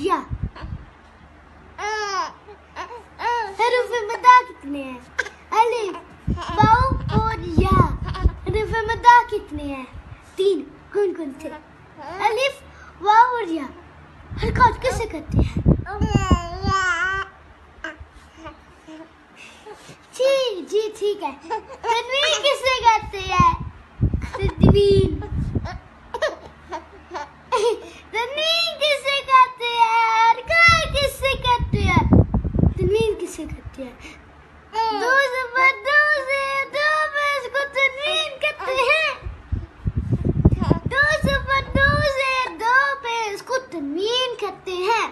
या। हरूफ मदा कितने हैं? अलिफ, वाव और या। हरूफ मदा कितने हैं? 3। कौन कौन से? अलिफ, वाव और या। हरकत कैसे करते हैं? जी ठीक है। तन्वीन किससे कहते हैं? तन्वीन किससे कहते हैं? हरकत किससे कहते हैं? तन्वीन किससे कहते हैं? 2 से 2 पे इसको तन्वीन कहते हैं। 2 से 2 पे इसको तन्वीन कहते हैं।